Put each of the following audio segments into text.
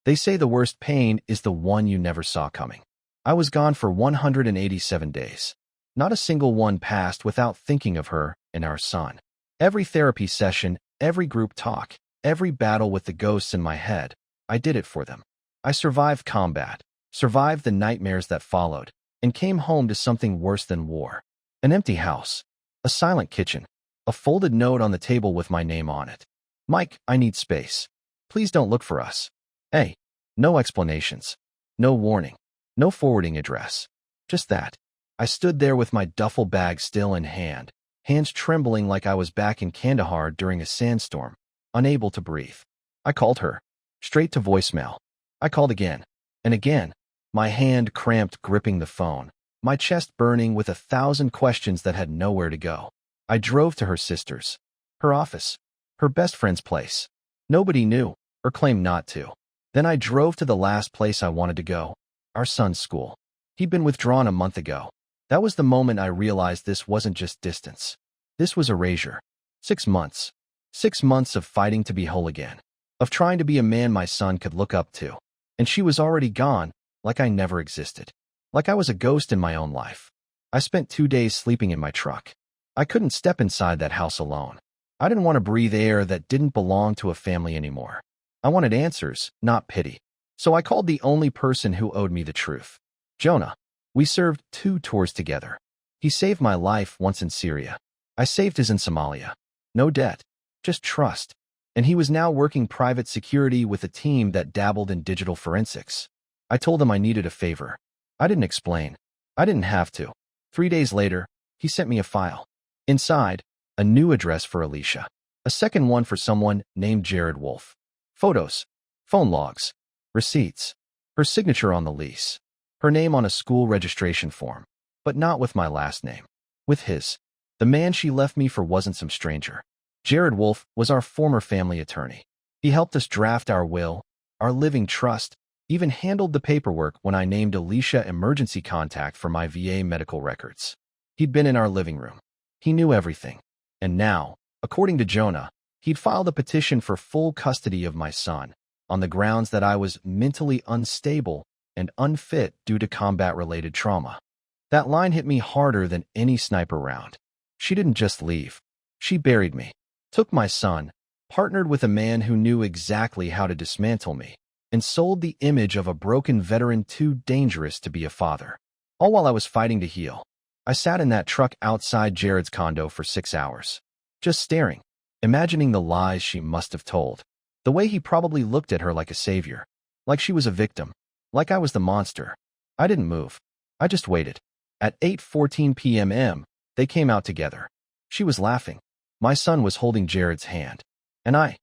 They say the worst pain is the one you never saw coming. I was gone for 187 days. Not a single one passed without thinking of her and our son. Every therapy session, every group talk, every battle with the ghosts in my head, I did it for them. I survived combat, survived the nightmares that followed, and came home to something worse than war. An empty house, a silent kitchen, a folded note on the table with my name on it. Mike, I need space. Please don't look for us. Hey, no explanations, no warning, no forwarding address. Just that. I stood there with my duffel bag still in hand, hands trembling like I was back in Kandahar during a sandstorm, unable to breathe. I called her, straight to voicemail. I called again, and again, my hand cramped gripping the phone, my chest burning with 1,000 questions that had nowhere to go. I drove to her sister's, her office, her best friend's place. Nobody knew, or claimed not to. Then I drove to the last place I wanted to go, our son's school. He'd been withdrawn a month ago. That was the moment I realized this wasn't just distance. This was erasure. 6 months. 6 months of fighting to be whole again, of trying to be a man my son could look up to. And she was already gone, like I never existed. Like I was a ghost in my own life. I spent 2 days sleeping in my truck. I couldn't step inside that house alone. I didn't want to breathe air that didn't belong to a family anymore. I wanted answers, not pity. So I called the only person who owed me the truth. Jonah. We served 2 tours together. He saved my life once in Syria. I saved his in Somalia. No debt, just trust. And he was now working private security with a team that dabbled in digital forensics. I told him I needed a favor. I didn't explain. I didn't have to. 3 days later, he sent me a file. Inside, a new address for Alicia. A second one for someone named Jared Wolf. Photos, phone logs, receipts, her signature on the lease, her name on a school registration form, but not with my last name. With his. The man she left me for wasn't some stranger. Jared Wolf was our former family attorney. He helped us draft our will, our living trust, even handled the paperwork when I named Alicia emergency contact for my VA medical records. He'd been in our living room. He knew everything. And now, according to Jonah, he'd filed a petition for full custody of my son, on the grounds that I was mentally unstable and unfit due to combat-related trauma. That line hit me harder than any sniper round. She didn't just leave. She buried me, took my son, partnered with a man who knew exactly how to dismantle me, and sold the image of a broken veteran too dangerous to be a father. All while I was fighting to heal. I sat in that truck outside Jared's condo for 6 hours, just staring, imagining the lies she must have told. The way he probably looked at her like a savior, like she was a victim, like I was the monster. I didn't move. I just waited. At 8:14 p.m., they came out together. She was laughing. My son was holding Jared's hand. And I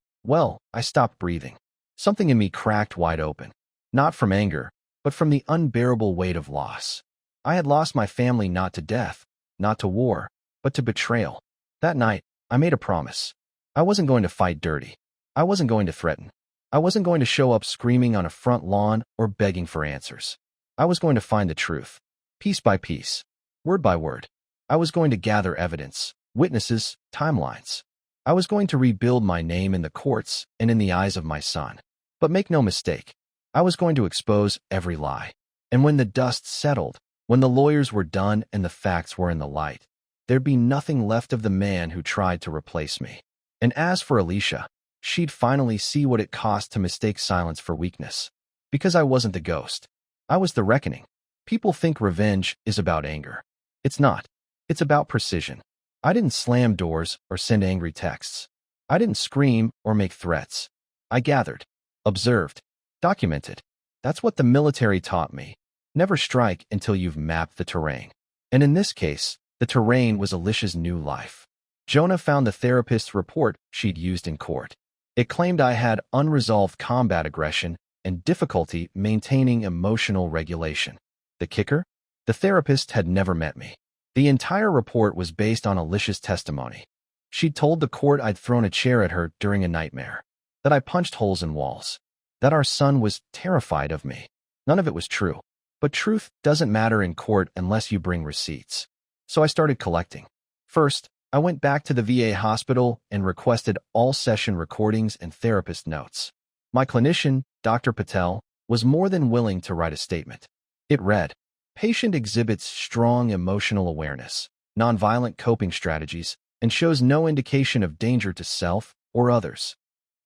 stopped breathing. Something in me cracked wide open. Not from anger, but from the unbearable weight of loss. I had lost my family not to death, not to war, but to betrayal. That night, I made a promise. I wasn't going to fight dirty. I wasn't going to threaten. I wasn't going to show up screaming on a front lawn or begging for answers. I was going to find the truth, piece by piece, word by word. I was going to gather evidence, witnesses, timelines. I was going to rebuild my name in the courts and in the eyes of my son. But make no mistake, I was going to expose every lie. And when the dust settled, when the lawyers were done and the facts were in the light, there'd be nothing left of the man who tried to replace me. And as for Alicia, she'd finally see what it cost to mistake silence for weakness. Because I wasn't the ghost. I was the reckoning. People think revenge is about anger. It's not. It's about precision. I didn't slam doors or send angry texts. I didn't scream or make threats. I gathered, observed, documented. That's what the military taught me. Never strike until you've mapped the terrain. And in this case, the terrain was Alicia's new life. Jonah found the therapist's report she'd used in court. It claimed I had unresolved combat aggression and difficulty maintaining emotional regulation. The kicker? The therapist had never met me. The entire report was based on Alicia's testimony. She'd told the court I'd thrown a chair at her during a nightmare, that I punched holes in walls, that our son was terrified of me. None of it was true. But truth doesn't matter in court unless you bring receipts. So I started collecting. First, I went back to the VA hospital and requested all session recordings and therapist notes. My clinician, Dr. Patel, was more than willing to write a statement. It read, "Patient exhibits strong emotional awareness, nonviolent coping strategies, and shows no indication of danger to self or others."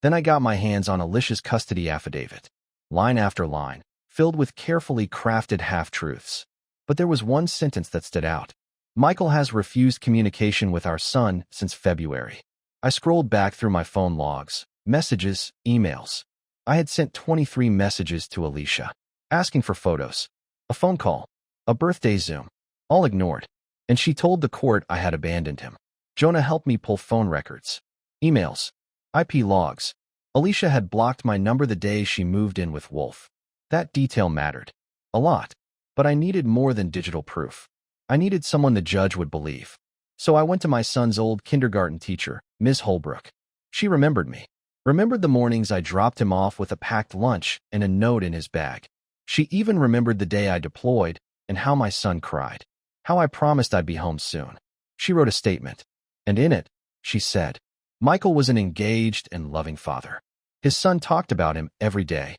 Then I got my hands on Alicia's custody affidavit, line after line, filled with carefully crafted half-truths. But there was one sentence that stood out. "Michael has refused communication with our son since February." I scrolled back through my phone logs, messages, emails. I had sent 23 messages to Alicia, asking for photos, a phone call, a birthday Zoom, all ignored. And she told the court I had abandoned him. Jonah helped me pull phone records, emails, IP logs. Alicia had blocked my number the day she moved in with Wolf. That detail mattered. A lot. But I needed more than digital proof. I needed someone the judge would believe. So I went to my son's old kindergarten teacher, Ms. Holbrook. She remembered me. Remembered the mornings I dropped him off with a packed lunch and a note in his bag. She even remembered the day I deployed and how my son cried. How I promised I'd be home soon. She wrote a statement. And in it, she said, Michael was an engaged and loving father. His son talked about him every day.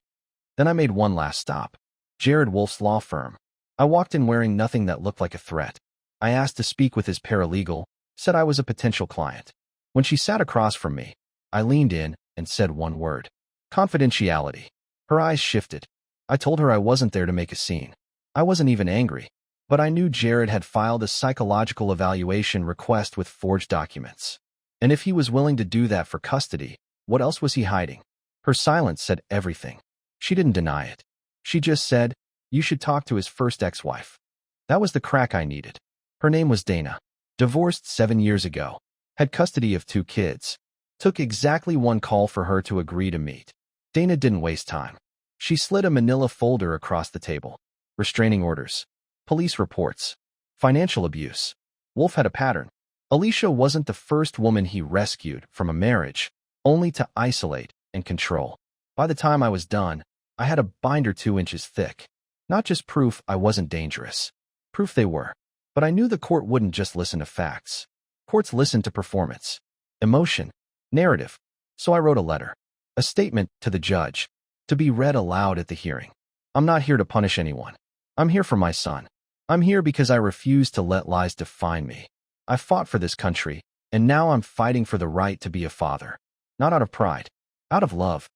Then I made one last stop. Jared Wolf's law firm. I walked in wearing nothing that looked like a threat. I asked to speak with his paralegal, said I was a potential client. When she sat across from me, I leaned in and said one word. Confidentiality. Her eyes shifted. I told her I wasn't there to make a scene. I wasn't even angry. But I knew Jared had filed a psychological evaluation request with forged documents. And if he was willing to do that for custody, what else was he hiding? Her silence said everything. She didn't deny it. She just said, "You should talk to his first ex-wife." That was the crack I needed. Her name was Dana. Divorced 7 years ago. Had custody of 2 kids. Took exactly one call for her to agree to meet. Dana didn't waste time. She slid a manila folder across the table. Restraining orders. Police reports. Financial abuse. Wolf had a pattern. Alicia wasn't the first woman he rescued from a marriage, only to isolate and control. By the time I was done, I had a binder 2 inches thick. Not just proof I wasn't dangerous. Proof they were. But I knew the court wouldn't just listen to facts. Courts listen to performance, emotion, narrative. So I wrote a letter. A statement to the judge, to be read aloud at the hearing. I'm not here to punish anyone. I'm here for my son. I'm here because I refuse to let lies define me. I fought for this country, and now I'm fighting for the right to be a father. Not out of pride, out of love.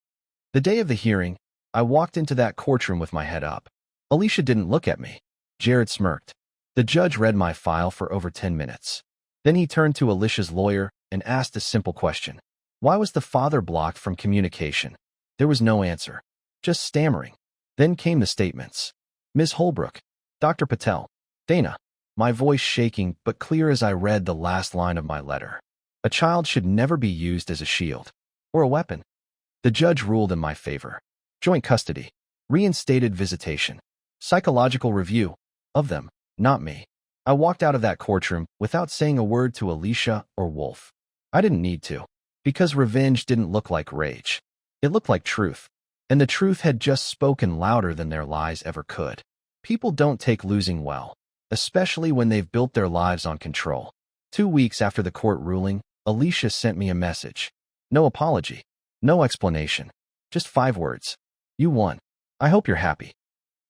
The day of the hearing, I walked into that courtroom with my head up. Alicia didn't look at me. Jared smirked. The judge read my file for over 10 minutes. Then he turned to Alicia's lawyer and asked a simple question. Why was the father blocked from communication? There was no answer. Just stammering. Then came the statements. Ms. Holbrook, Dr. Patel, Dana. My voice shaking but clear as I read the last line of my letter. A child should never be used as a shield or a weapon. The judge ruled in my favor. Joint custody. Reinstated visitation. Psychological review. Of them, not me. I walked out of that courtroom without saying a word to Alicia or Wolf. I didn't need to. Because revenge didn't look like rage. It looked like truth. And the truth had just spoken louder than their lies ever could. People don't take losing well, especially when they've built their lives on control. 2 weeks after the court ruling, Alicia sent me a message. No apology. No explanation. Just 5 words. You won. I hope you're happy.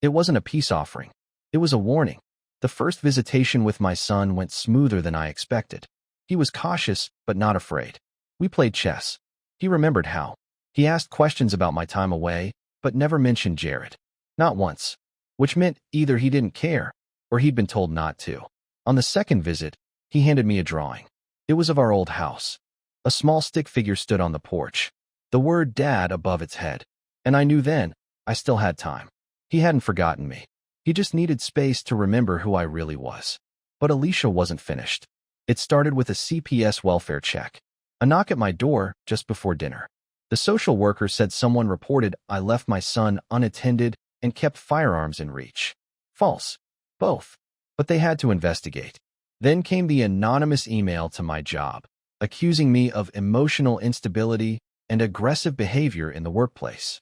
It wasn't a peace offering. It was a warning. The first visitation with my son went smoother than I expected. He was cautious, but not afraid. We played chess. He remembered how. He asked questions about my time away, but never mentioned Jared. Not once. Which meant either he didn't care, or he'd been told not to. On the second visit, he handed me a drawing. It was of our old house. A small stick figure stood on the porch. The word Dad above its head. And I knew then, I still had time. He hadn't forgotten me. He just needed space to remember who I really was. But Alicia wasn't finished. It started with a CPS welfare check. A knock at my door just before dinner. The social worker said someone reported I left my son unattended and kept firearms in reach. False. Both. But they had to investigate. Then came the anonymous email to my job, accusing me of emotional instability and aggressive behavior in the workplace.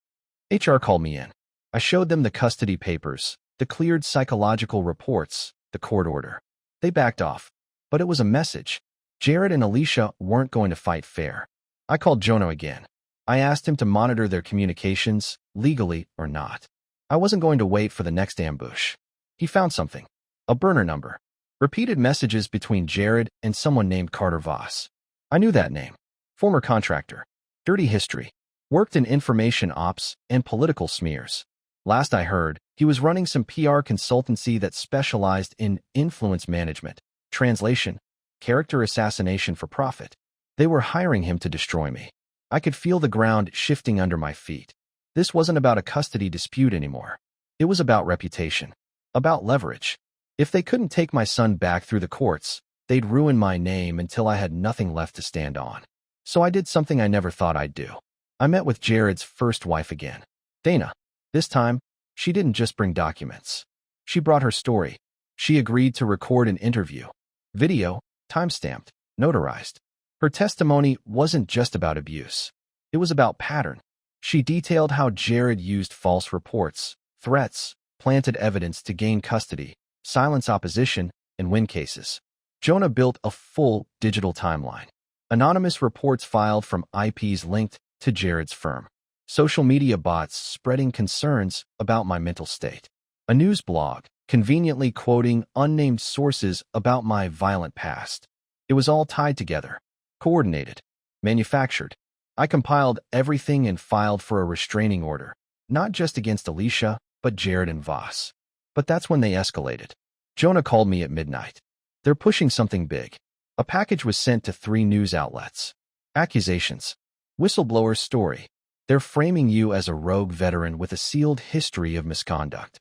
HR called me in. I showed them the custody papers, the cleared psychological reports, the court order. They backed off. But it was a message. Jared and Alicia weren't going to fight fair. I called Jonah again. I asked him to monitor their communications, legally or not. I wasn't going to wait for the next ambush. He found something. A burner number. Repeated messages between Jared and someone named Carter Voss. I knew that name. Former contractor. Dirty history. Worked in information ops and political smears. Last I heard, he was running some PR consultancy that specialized in influence management, translation, character assassination for profit. They were hiring him to destroy me. I could feel the ground shifting under my feet. This wasn't about a custody dispute anymore. It was about reputation. About leverage. If they couldn't take my son back through the courts, they'd ruin my name until I had nothing left to stand on. So I did something I never thought I'd do. I met with Jared's first wife again, Dana. This time, she didn't just bring documents. She brought her story. She agreed to record an interview. Video, timestamped, notarized. Her testimony wasn't just about abuse. It was about pattern. She detailed how Jared used false reports, threats, planted evidence to gain custody, silence opposition, and win cases. Jonah built a full digital timeline. Anonymous reports filed from IPs linked to Jared's firm. Social media bots spreading concerns about my mental state. A news blog conveniently quoting unnamed sources about my violent past. It was all tied together, coordinated, manufactured. I compiled everything and filed for a restraining order, not just against Alicia, but Jared and Voss. But that's when they escalated. Jonah called me at midnight. They're pushing something big. A package was sent to 3 news outlets. Accusations. Whistleblower's story. They're framing you as a rogue veteran with a sealed history of misconduct.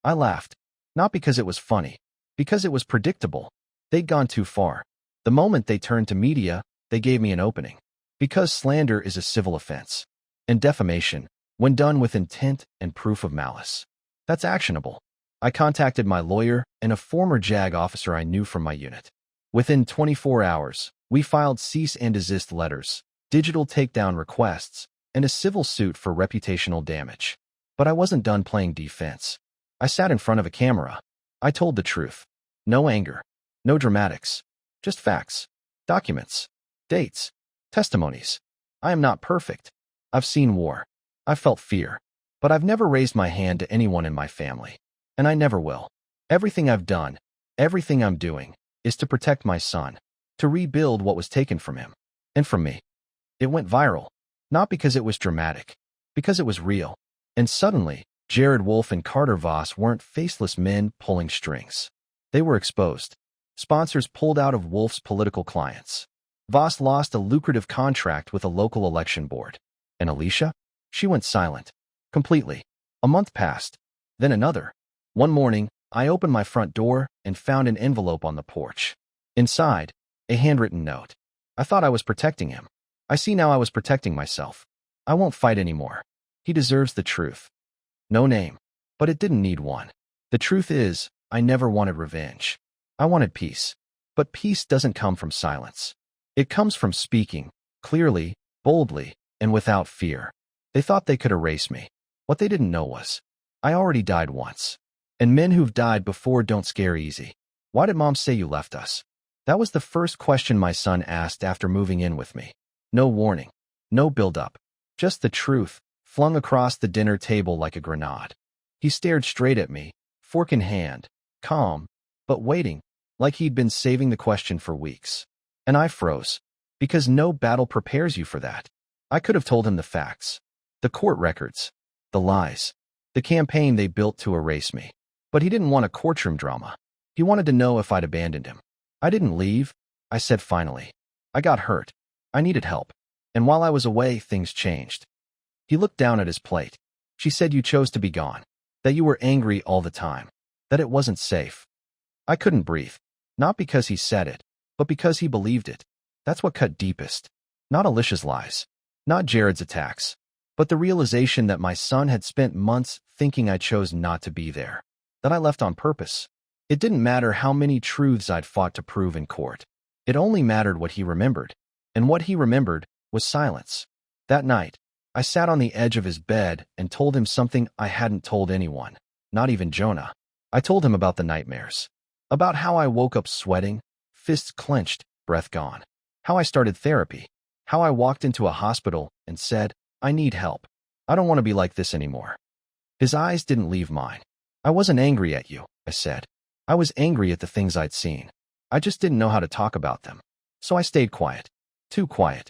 I laughed. Not because it was funny. Because it was predictable. They'd gone too far. The moment they turned to media, they gave me an opening. Because slander is a civil offense. And defamation, when done with intent and proof of malice, that's actionable. I contacted my lawyer and a former JAG officer I knew from my unit. Within 24 hours, we filed cease and desist letters, digital takedown requests, and a civil suit for reputational damage. But I wasn't done playing defense. I sat in front of a camera. I told the truth. No anger. No dramatics. Just facts. Documents. Dates. Testimonies. I am not perfect. I've seen war. I've felt fear. But I've never raised my hand to anyone in my family. And I never will. Everything I've done, everything I'm doing, is to protect my son, to rebuild what was taken from him, and from me. It went viral. Not because it was dramatic, because it was real. And suddenly, Jared Wolf and Carter Voss weren't faceless men pulling strings. They were exposed. Sponsors pulled out of Wolf's political clients. Voss lost a lucrative contract with a local election board. And Alicia? She went silent. Completely. A month passed. Then another. One morning, I opened my front door and found an envelope on the porch. Inside, a handwritten note. I thought I was protecting him. I see now I was protecting myself. I won't fight anymore. He deserves the truth. No name. But it didn't need one. The truth is, I never wanted revenge. I wanted peace. But peace doesn't come from silence. It comes from speaking, clearly, boldly, and without fear. They thought they could erase me. What they didn't know was, I already died once. And men who've died before don't scare easy. Why did Mom say you left us? That was the first question my son asked after moving in with me. No warning. No build-up. Just the truth, flung across the dinner table like a grenade. He stared straight at me, fork in hand, calm, but waiting, like he'd been saving the question for weeks. And I froze. Because no battle prepares you for that. I could have told him the facts. The court records. The lies. The campaign they built to erase me. But he didn't want a courtroom drama. He wanted to know if I'd abandoned him. I didn't leave, I said finally. I got hurt. I needed help. And while I was away, things changed. He looked down at his plate. She said you chose to be gone. That you were angry all the time. That it wasn't safe. I couldn't breathe. Not because he said it, but because he believed it. That's what cut deepest. Not Alicia's lies. Not Jared's attacks. But the realization that my son had spent months thinking I chose not to be there. That I left on purpose. It didn't matter how many truths I'd fought to prove in court. It only mattered what he remembered. And what he remembered was silence. That night, I sat on the edge of his bed and told him something I hadn't told anyone, not even Jonah. I told him about the nightmares. About how I woke up sweating, fists clenched, breath gone. How I started therapy. How I walked into a hospital and said, I need help. I don't want to be like this anymore. His eyes didn't leave mine. I wasn't angry at you, I said. I was angry at the things I'd seen. I just didn't know how to talk about them. So I stayed quiet. Too quiet.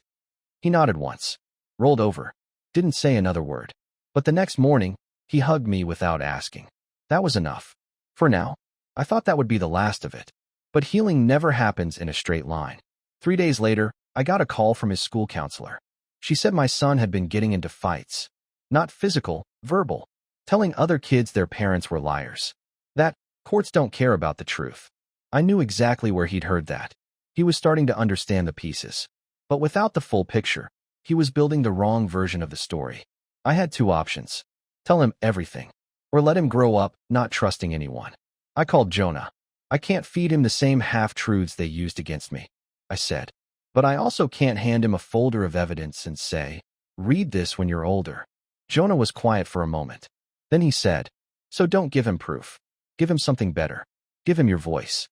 He nodded once, rolled over, didn't say another word. But the next morning, he hugged me without asking. That was enough. For now, I thought that would be the last of it. But healing never happens in a straight line. 3 days later, I got a call from his school counselor. She said my son had been getting into fights. Not physical, verbal. Telling other kids their parents were liars. That courts don't care about the truth. I knew exactly where he'd heard that. He was starting to understand the pieces. But without the full picture, he was building the wrong version of the story. I had 2 options. Tell him everything. Or let him grow up not trusting anyone. I called Jonah. I can't feed him the same half-truths they used against me, I said. But I also can't hand him a folder of evidence and say, read this when you're older. Jonah was quiet for a moment. Then he said, so don't give him proof. Give him something better. Give him your voice.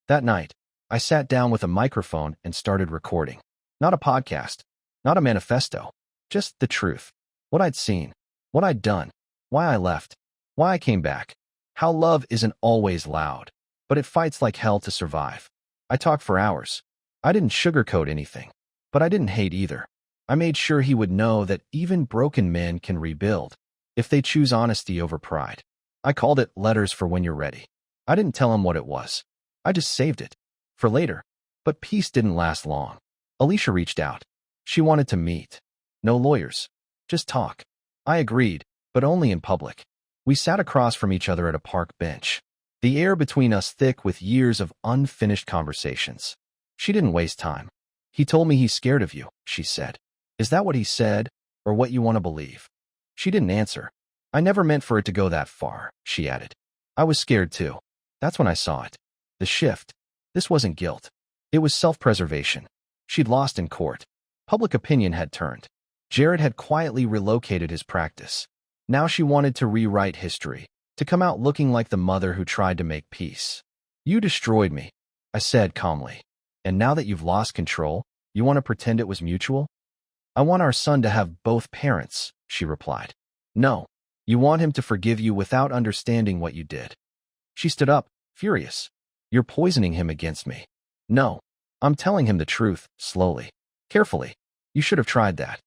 That night, I sat down with a microphone and started recording. Not a podcast, not a manifesto, just the truth. What I'd seen, what I'd done, why I left, why I came back, how love isn't always loud, but it fights like hell to survive. I talked for hours. I didn't sugarcoat anything, but I didn't hate either. I made sure he would know that even broken men can rebuild if they choose honesty over pride. I called it Letters for When You're Ready. I didn't tell him what it was. I just saved it for later. But peace didn't last long. Alicia reached out. She wanted to meet. No lawyers. Just talk. I agreed, but only in public. We sat across from each other at a park bench, the air between us thick with years of unfinished conversations. She didn't waste time. He told me he's scared of you, she said. Is that what he said, or what you want to believe? She didn't answer. I never meant for it to go that far, she added. I was scared too. That's when I saw it. The shift. This wasn't guilt. It was self-preservation. She'd lost in court. Public opinion had turned. Jared had quietly relocated his practice. Now she wanted to rewrite history, to come out looking like the mother who tried to make peace. You destroyed me, I said calmly. And now that you've lost control, you want to pretend it was mutual? I want our son to have both parents, she replied. No, you want him to forgive you without understanding what you did. She stood up, furious. You're poisoning him against me. No, I'm telling him the truth, slowly, carefully. You should have tried that.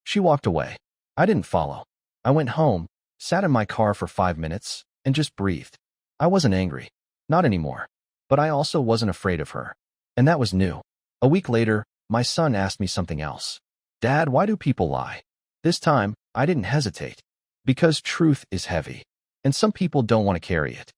She walked away. I didn't follow. I went home, sat in my car for 5 minutes, and just breathed. I wasn't angry. Not anymore. But I also wasn't afraid of her. And that was new. A week later, my son asked me something else. Dad, why do people lie? This time, I didn't hesitate. Because truth is heavy, and some people don't want to carry it.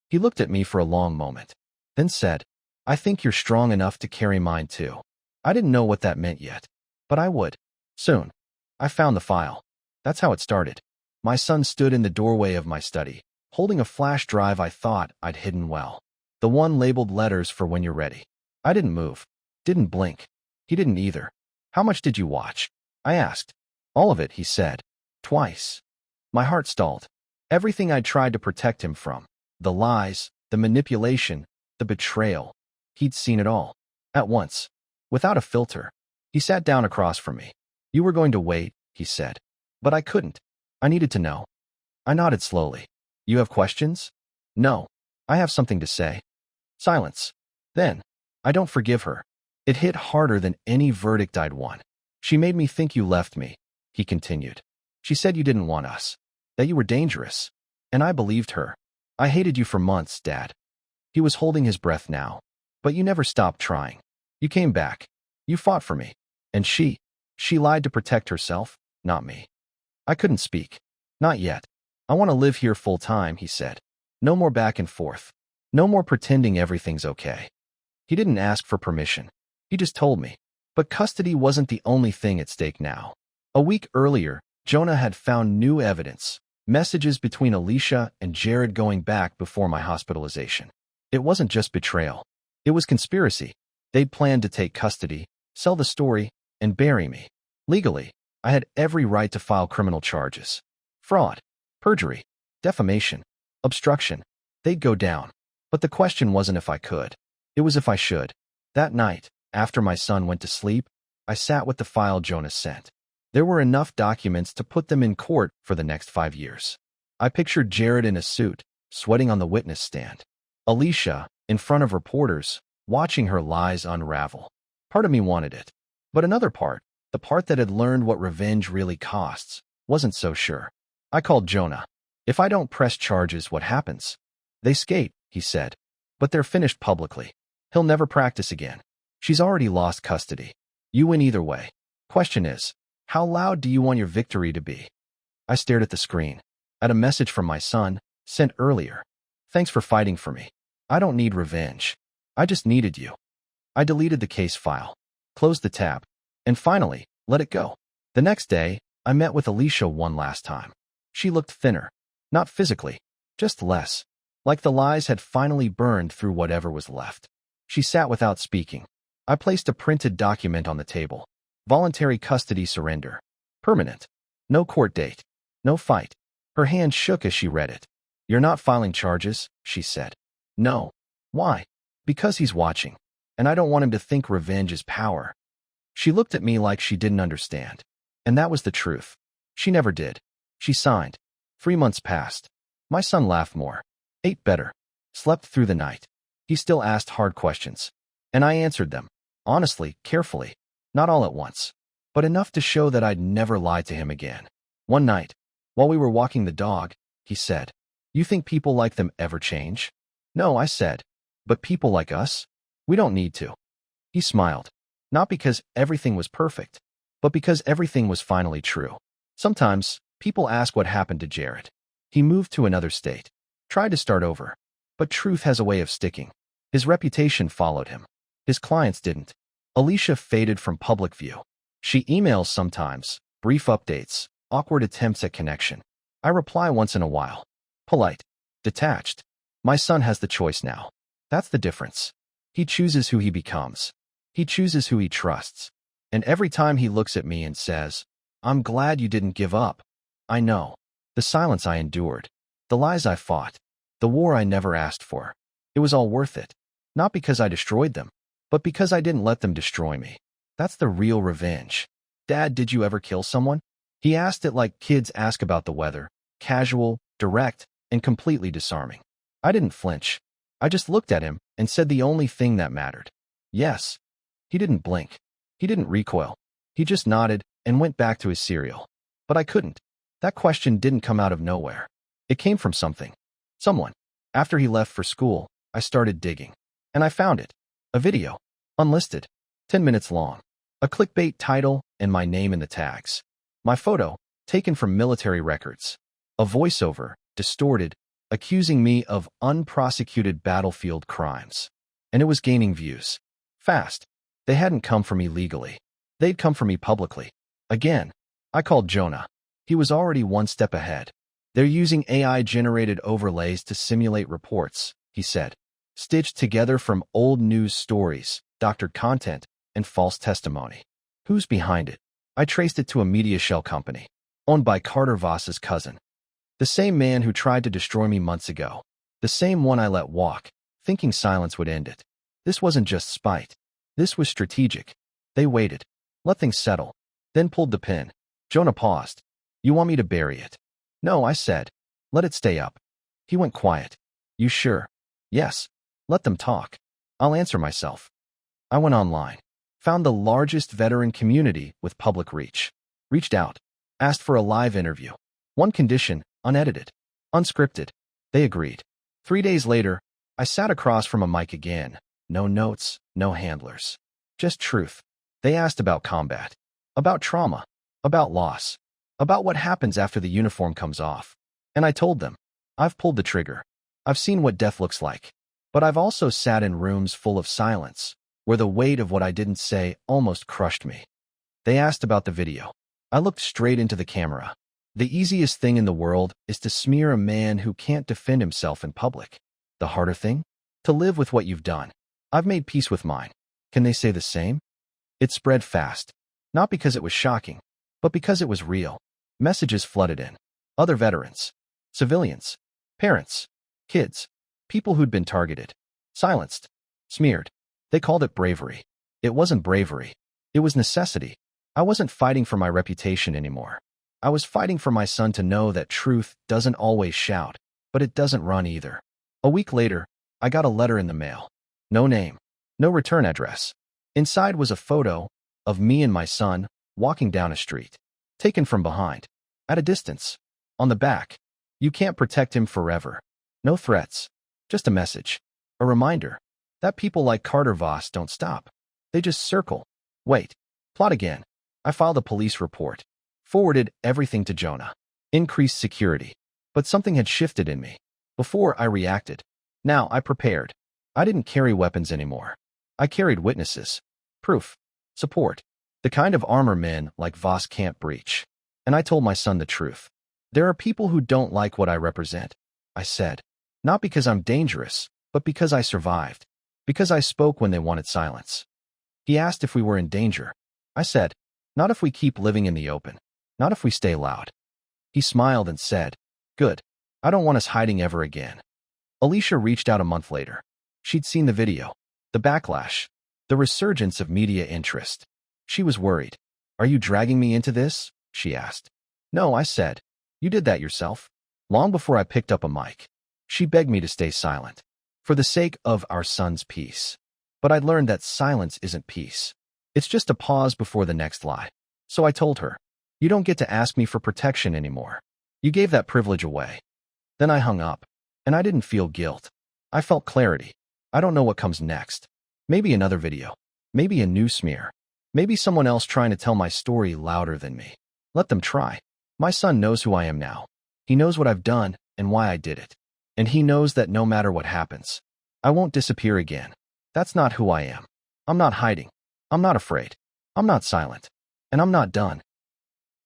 He looked at me for a long moment, then said, I think you're strong enough to carry mine too. I didn't know what that meant yet, but I would. Soon. I found the file. That's how it started. My son stood in the doorway of my study, holding a flash drive I thought I'd hidden well. The one labeled Letters for When You're Ready. I didn't move. Didn't blink. He didn't either. How much did you watch? I asked. All of it, he said. Twice. My heart stalled. Everything I'd tried to protect him from. The lies, the manipulation, the betrayal. He'd seen it all. At once. Without a filter. He sat down across from me. You were going to wait, he said. But I couldn't. I needed to know. I nodded slowly. You have questions? No. I have something to say. Silence. Then, I don't forgive her. It hit harder than any verdict I'd won. She made me think you left me, he continued. She said you didn't want us, that you were dangerous. And I believed her. I hated you for months, Dad. He was holding his breath now. But you never stopped trying. You came back. You fought for me. And she lied to protect herself, not me. I couldn't speak. Not yet. I want to live here full time, he said. No more back and forth. No more pretending everything's okay. He didn't ask for permission. He just told me. But custody wasn't the only thing at stake now. A week earlier, Jonah had found new evidence. Messages between Alicia and Jared going back before my hospitalization. It wasn't just betrayal. It was conspiracy. They'd planned to take custody, sell the story, and bury me. Legally, I had every right to file criminal charges. Fraud, perjury, defamation, obstruction. They'd go down. But the question wasn't if I could. It was if I should. That night, after my son went to sleep, I sat with the file Jonah sent. There were enough documents to put them in court for the next 5 years. I pictured Jared in a suit, sweating on the witness stand. Alicia, in front of reporters, watching her lies unravel. Part of me wanted it. But another part, the part that had learned what revenge really costs, wasn't so sure. I called Jonah. If I don't press charges, what happens? They skate, he said. But they're finished publicly. He'll never practice again. She's already lost custody. You win either way. Question is, how loud do you want your victory to be? I stared at the screen. At a message from my son, sent earlier. Thanks for fighting for me. I don't need revenge. I just needed you. I deleted the case file, closed the tab, and finally, let it go. The next day, I met with Alicia one last time. She looked thinner. Not physically, just less. Like the lies had finally burned through whatever was left. She sat without speaking. I placed a printed document on the table. Voluntary custody surrender. Permanent. No court date. No fight. Her hand shook as she read it. You're not filing charges, she said. No. Why? Because he's watching. And I don't want him to think revenge is power. She looked at me like she didn't understand. And that was the truth. She never did. She signed. 3 months passed. My son laughed more. Ate better. Slept through the night. He still asked hard questions. And I answered them. Honestly, carefully. Not all at once. But enough to show that I'd never lied to him again. One night, while we were walking the dog, he said, You think people like them ever change? No, I said. But people like us? We don't need to. He smiled. Not because everything was perfect, but because everything was finally true. Sometimes, people ask what happened to Jared. He moved to another state. Tried to start over. But truth has a way of sticking. His reputation followed him. His clients didn't. Alicia faded from public view. She emails sometimes, brief updates, awkward attempts at connection. I reply once in a while. Polite. Detached. My son has the choice now. That's the difference. He chooses who he becomes. He chooses who he trusts. And every time he looks at me and says, I'm glad you didn't give up. I know. The silence I endured. The lies I fought. The war I never asked for. It was all worth it. Not because I destroyed them, but because I didn't let them destroy me. That's the real revenge. Dad, did you ever kill someone? He asked it like kids ask about the weather. Casual, direct, and completely disarming. I didn't flinch. I just looked at him and said the only thing that mattered. Yes. He didn't blink. He didn't recoil. He just nodded and went back to his cereal. But I couldn't. That question didn't come out of nowhere. It came from something. Someone. After he left for school, I started digging. And I found it. A video. Unlisted. 10 minutes long. A clickbait title and my name in the tags. My photo, taken from military records. A voiceover, distorted, accusing me of unprosecuted battlefield crimes. And it was gaining views. Fast. They hadn't come for me legally. They'd come for me publicly. Again. I called Jonah. He was already one step ahead. They're using AI-generated overlays to simulate reports, he said. Stitched together from old news stories, doctored content, and false testimony. Who's behind it? I traced it to a media shell company, owned by Carter Voss's cousin. The same man who tried to destroy me months ago. The same one I let walk, thinking silence would end it. This wasn't just spite. This was strategic. They waited, let things settle, then pulled the pin. Jonah paused. You want me to bury it? No, I said. Let it stay up. He went quiet. You sure? Yes. Let them talk. I'll answer myself. I went online. Found the largest veteran community with public reach. Reached out. Asked for a live interview. One condition, unedited. Unscripted. They agreed. 3 days later, I sat across from a mic again. No notes, no handlers. Just truth. They asked about combat. About trauma. About loss. About what happens after the uniform comes off. And I told them, I've pulled the trigger. I've seen what death looks like. But I've also sat in rooms full of silence, where the weight of what I didn't say almost crushed me. They asked about the video. I looked straight into the camera. The easiest thing in the world is to smear a man who can't defend himself in public. The harder thing? To live with what you've done. I've made peace with mine. Can they say the same? It spread fast. Not because it was shocking, but because it was real. Messages flooded in. Other veterans. Civilians. Parents. Kids. People who'd been targeted. Silenced. Smeared. They called it bravery. It wasn't bravery. It was necessity. I wasn't fighting for my reputation anymore. I was fighting for my son to know that truth doesn't always shout, but it doesn't run either. A week later, I got a letter in the mail. No name, no return address. Inside was a photo of me and my son walking down a street, taken from behind, at a distance. On the back, "You can't protect him forever." No threats, just a message. A reminder that people like Carter Voss don't stop. They just circle, wait, plot again. I filed a police report, forwarded everything to Jonah. Increased security. But something had shifted in me. Before I reacted, now I prepared. I didn't carry weapons anymore. I carried witnesses, proof, support, the kind of armor men like Voss can't breach. And I told my son the truth. There are people who don't like what I represent, I said. Not because I'm dangerous, but because I survived. Because I spoke when they wanted silence. He asked if we were in danger. I said, not if we keep living in the open. Not if we stay loud. He smiled and said, good. I don't want us hiding ever again. Alicia reached out a month later. She'd seen the video, the backlash, the resurgence of media interest. She was worried. Are you dragging me into this? She asked. No, I said. You did that yourself. Long before I picked up a mic. She begged me to stay silent. For the sake of our son's peace. But I'd learned that silence isn't peace. It's just a pause before the next lie. So I told her, you don't get to ask me for protection anymore. You gave that privilege away. Then I hung up. And I didn't feel guilt. I felt clarity. I don't know what comes next. Maybe another video. Maybe a new smear. Maybe someone else trying to tell my story louder than me. Let them try. My son knows who I am now. He knows what I've done and why I did it. And he knows that no matter what happens, I won't disappear again. That's not who I am. I'm not hiding. I'm not afraid. I'm not silent. And I'm not done.